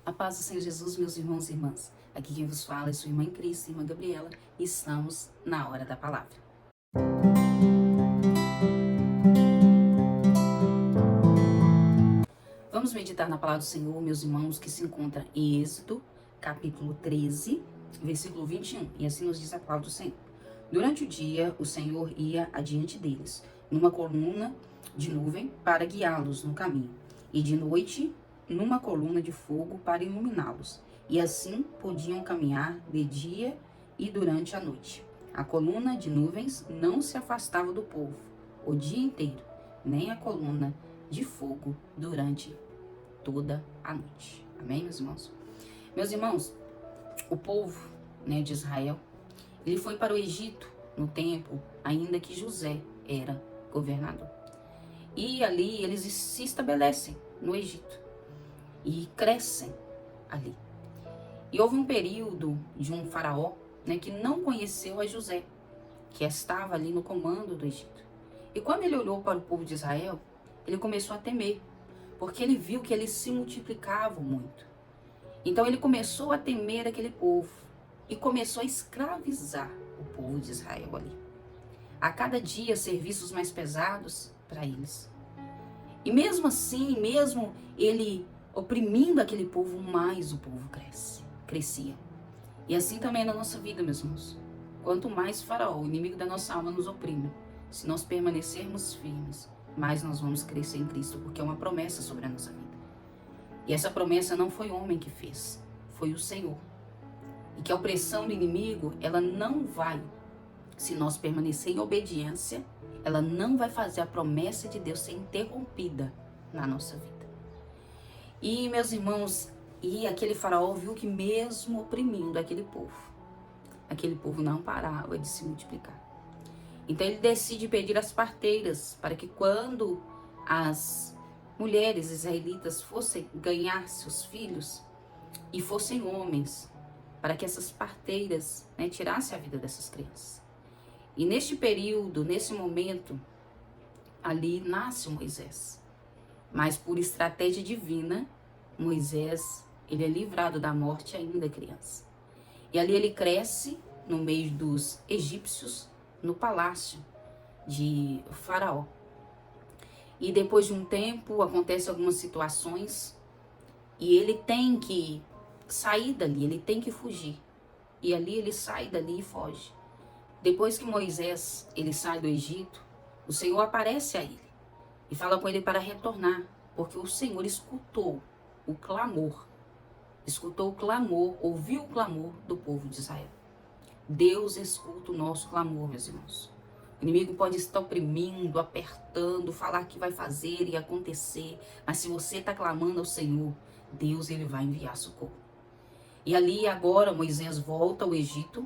A paz do Senhor Jesus, meus irmãos e irmãs. Aqui quem vos fala é sua irmã em Cristo, irmã Gabriela, e estamos na hora da palavra. Vamos meditar na palavra do Senhor, meus irmãos, que se encontra em Êxodo, capítulo 13, versículo 21. E assim nos diz a palavra do Senhor. Durante o dia, o Senhor ia adiante deles, numa coluna de nuvem para guiá-los no caminho, e de noite, numa coluna de fogo para iluminá-los. E assim podiam caminhar de dia e durante a noite. A coluna de nuvens não se afastava do povo o dia inteiro, nem a coluna de fogo durante toda a noite. Amém, meus irmãos? Meus irmãos, o povo, de Israel, ele foi para o Egito no tempo ainda que José era governador. E ali eles se estabelecem no Egito e crescem ali. E houve um período de um faraó, que não conheceu a José, que estava ali no comando do Egito. E quando ele olhou para o povo de Israel, ele começou a temer, porque ele viu que eles se multiplicavam muito. Então ele começou a temer aquele povo e começou a escravizar o povo de Israel ali. A cada dia serviços mais pesados para eles. E mesmo assim, mesmo ele oprimindo aquele povo, mais o povo crescia. E assim também na nossa vida, meus irmãos. Quanto mais Faraó, o inimigo da nossa alma, nos oprime, se nós permanecermos firmes, mais nós vamos crescer em Cristo, porque é uma promessa sobre a nossa vida. E essa promessa não foi o homem que fez, foi o Senhor. E que a opressão do inimigo, ela não vai, se nós permanecer em obediência, ela não vai fazer a promessa de Deus ser interrompida na nossa vida. E, meus irmãos, aquele faraó viu que mesmo oprimindo aquele povo não parava de se multiplicar. Então ele decide pedir às parteiras para que quando as mulheres israelitas fossem ganhar seus filhos e fossem homens, para que essas parteiras tirassem a vida dessas crianças. E neste período, nesse momento, ali nasce Moisés. Mas por estratégia divina, Moisés, ele é livrado da morte ainda criança. E ali ele cresce no meio dos egípcios, no palácio de Faraó. E depois de um tempo, acontecem algumas situações e ele tem que sair dali, ele tem que fugir. E ali ele sai dali e foge. Depois que Moisés, ele sai do Egito, o Senhor aparece a ele e fala com ele para retornar, porque o Senhor escutou o clamor, ouviu o clamor do povo de Israel. Deus escuta o nosso clamor, meus irmãos. O inimigo pode estar oprimindo, apertando, falar que vai fazer e acontecer, mas se você está clamando ao Senhor, Deus, ele vai enviar socorro. E ali agora Moisés volta ao Egito,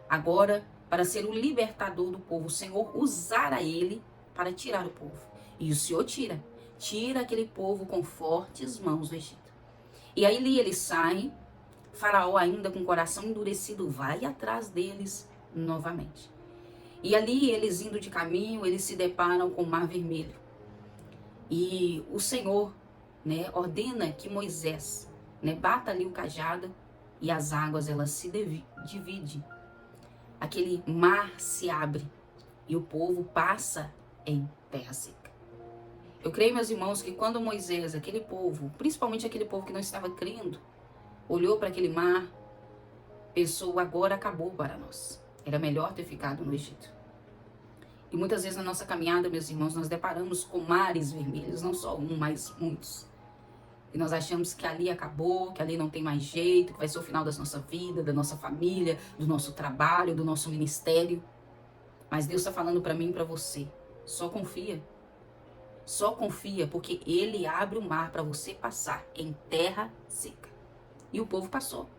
agora para ser o libertador do povo, o Senhor usará ele para tirar o povo. E o Senhor tira aquele povo com fortes mãos do Egito. E aí ele sai, Faraó ainda com o coração endurecido vai atrás deles novamente. E ali eles indo de caminho, eles se deparam com o Mar Vermelho. E o Senhor ordena que Moisés bata ali o cajado e as águas elas se dividem. Aquele mar se abre e o povo passa em terra seca. Eu creio, meus irmãos, que quando Moisés, aquele povo, principalmente aquele povo que não estava crendo, olhou para aquele mar, pensou, agora acabou para nós. Era melhor ter ficado no Egito. E muitas vezes na nossa caminhada, meus irmãos, nós deparamos com mares vermelhos, não só um, mas muitos. E nós achamos que ali acabou, que ali não tem mais jeito, que vai ser o final da nossa vida, da nossa família, do nosso trabalho, do nosso ministério. Mas Deus está falando para mim e para você, só confia. Só confia, porque Ele abre o mar para você passar em terra seca. E o povo passou.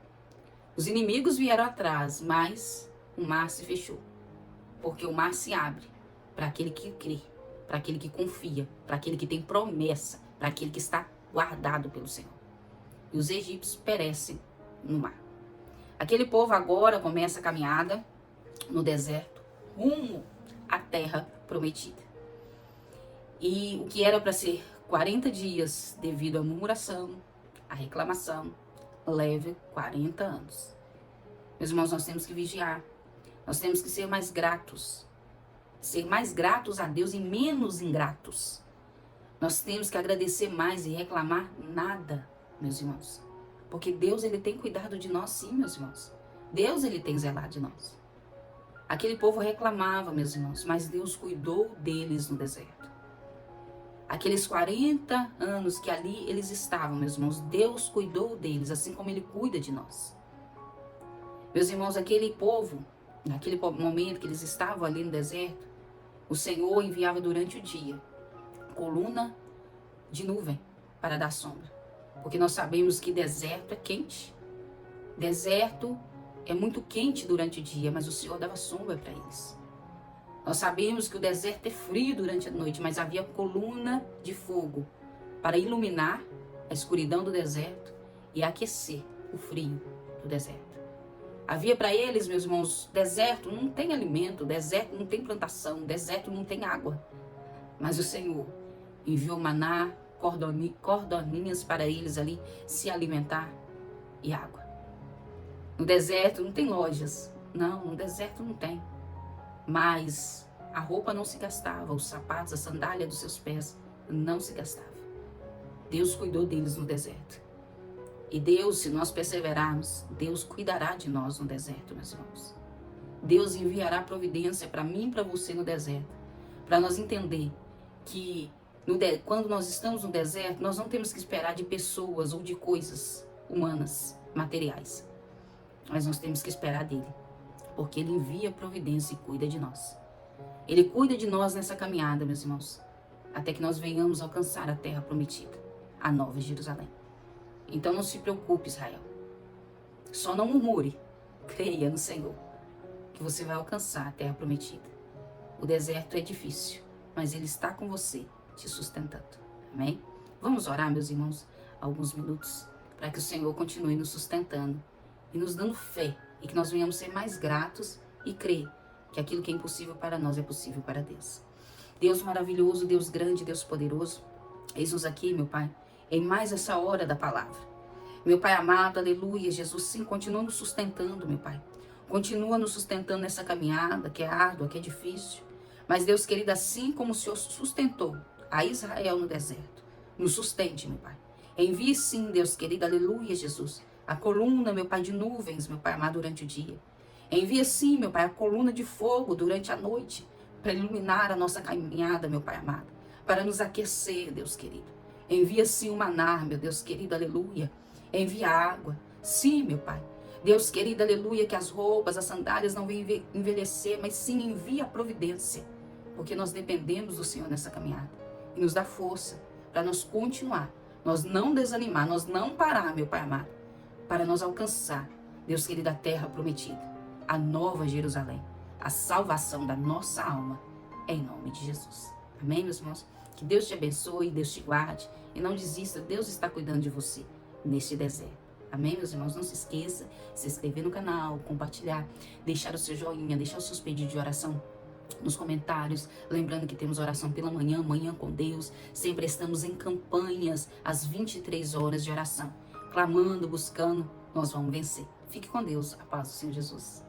Os inimigos vieram atrás, mas o mar se fechou. Porque o mar se abre para aquele que crê, para aquele que confia, para aquele que tem promessa, para aquele que está guardado pelo Senhor. E os egípcios perecem no mar. Aquele povo agora começa a caminhada no deserto, rumo à terra prometida. E o que era para ser 40 dias devido à murmuração, à reclamação, leve 40 anos. Meus irmãos, nós temos que vigiar. Nós temos que ser mais gratos. Ser mais gratos a Deus e menos ingratos. Nós temos que agradecer mais e reclamar nada, meus irmãos. Porque Deus, Ele tem cuidado de nós sim, meus irmãos. Deus, Ele tem zelado de nós. Aquele povo reclamava, meus irmãos, mas Deus cuidou deles no deserto. Aqueles 40 anos que ali eles estavam, meus irmãos, Deus cuidou deles, assim como Ele cuida de nós. Meus irmãos, aquele povo, naquele momento que eles estavam ali no deserto, o Senhor enviava durante o dia coluna de nuvem para dar sombra. Porque nós sabemos que deserto é quente. Deserto é muito quente durante o dia, mas o Senhor dava sombra para eles. Nós sabemos que o deserto é frio durante a noite, mas havia coluna de fogo para iluminar a escuridão do deserto e aquecer o frio do deserto. Havia para eles, meus irmãos, deserto não tem alimento, deserto não tem plantação, deserto não tem água. Mas o Senhor enviou maná, cordoninhas para eles ali se alimentar e água. No deserto não tem lojas. Não, no deserto não tem. Mas a roupa não se gastava, os sapatos, a sandália dos seus pés não se gastava. Deus cuidou deles no deserto. E Deus, se nós perseverarmos, Deus cuidará de nós no deserto, meus irmãos. Deus enviará providência para mim e para você no deserto. Para nós entender que quando nós estamos no deserto, nós não temos que esperar de pessoas ou de coisas humanas, materiais. Mas nós temos que esperar dele. Porque ele envia providência e cuida de nós. Ele cuida de nós nessa caminhada, meus irmãos. Até que nós venhamos alcançar a terra prometida, a Nova Jerusalém. Então não se preocupe, Israel. Só não murmure. Creia no Senhor, que você vai alcançar a terra prometida. O deserto é difícil, mas Ele está com você, te sustentando. Amém? Vamos orar, meus irmãos, alguns minutos, para que o Senhor continue nos sustentando e nos dando fé, e que nós venhamos ser mais gratos e crer que aquilo que é impossível para nós é possível para Deus. Deus maravilhoso, Deus grande, Deus poderoso, eis-nos aqui, meu Pai, em mais essa hora da palavra. Meu Pai amado, aleluia, Jesus, sim, continua nos sustentando, meu Pai. Continua nos sustentando nessa caminhada, que é árdua, que é difícil. Mas, Deus querido, assim como o Senhor sustentou a Israel no deserto, nos sustente, meu Pai. Envie sim, Deus querido, aleluia, Jesus, a coluna, meu Pai, de nuvens, meu Pai amado, durante o dia. Envia sim, meu Pai, a coluna de fogo durante a noite, para iluminar a nossa caminhada, meu Pai amado, para nos aquecer, Deus querido. Envia sim o maná, meu Deus querido, aleluia. Envia água, sim, meu Pai. Deus querido, aleluia, que as roupas, as sandálias não venham envelhecer, mas sim envia a providência, porque nós dependemos do Senhor nessa caminhada. E nos dá força para nós continuar, nós não desanimar, nós não parar, meu Pai amado, para nós alcançar, Deus querido, a terra prometida, a Nova Jerusalém, a salvação da nossa alma, em nome de Jesus. Amém, meus irmãos? Que Deus te abençoe, Deus te guarde e não desista, Deus está cuidando de você neste deserto. Amém, meus irmãos? Não se esqueça de se inscrever no canal, compartilhar, deixar o seu joinha, deixar os seus pedidos de oração nos comentários. Lembrando que temos oração pela manhã, manhã com Deus. Sempre estamos em campanhas às 23 horas de oração. Clamando, buscando, nós vamos vencer. Fique com Deus. A paz do Senhor Jesus.